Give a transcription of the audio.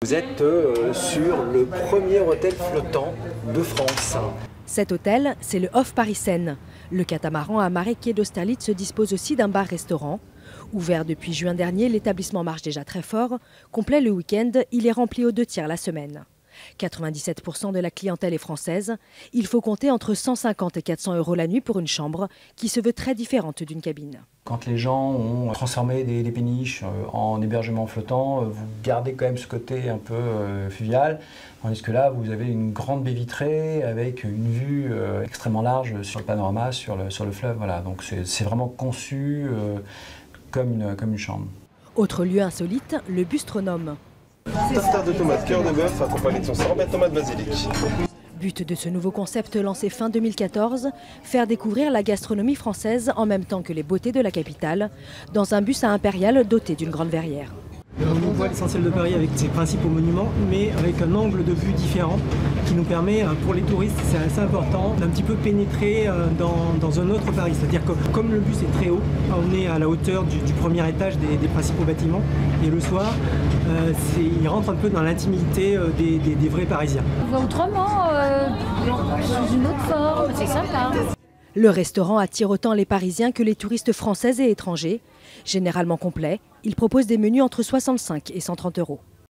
Vous êtes sur le premier hôtel flottant de France. Cet hôtel, c'est le Off Paris Seine. Le catamaran à marée quai d'Austerlitz dispose aussi d'un bar-restaurant. Ouvert depuis juin dernier, l'établissement marche déjà très fort. Complet le week-end, il est rempli aux 2 tiers la semaine. 97% de la clientèle est française. Il faut compter entre 150 et 400 € la nuit pour une chambre qui se veut très différente d'une cabine. Quand les gens ont transformé des péniches en hébergement flottant, vous gardez quand même ce côté un peu fluvial, tandis que là, vous avez une grande baie vitrée avec une vue extrêmement large sur le panorama, sur le fleuve. Voilà. Donc c'est vraiment conçu comme une chambre. Autre lieu insolite, le Bustronome. Tartare de tomates, cœur de bœuf accompagné de son sorbet tomate basilic. But de ce nouveau concept lancé fin 2014, faire découvrir la gastronomie française en même temps que les beautés de la capitale, dans un bus à impérial doté d'une grande verrière. On voit l'essentiel de Paris avec ses principaux monuments, mais avec un angle de vue différent qui nous permet, pour les touristes, c'est assez important, d'un petit peu pénétrer dans un autre Paris. C'est-à-dire que comme le bus est très haut, on est à la hauteur du premier étage des principaux bâtiments, et le soir, il rentre un peu dans l'intimité des vrais Parisiens. On voit autrement, sous une autre forme, c'est sympa. Le restaurant attire autant les Parisiens que les touristes français et étrangers. Généralement complet, il propose des menus entre 65 et 130 €.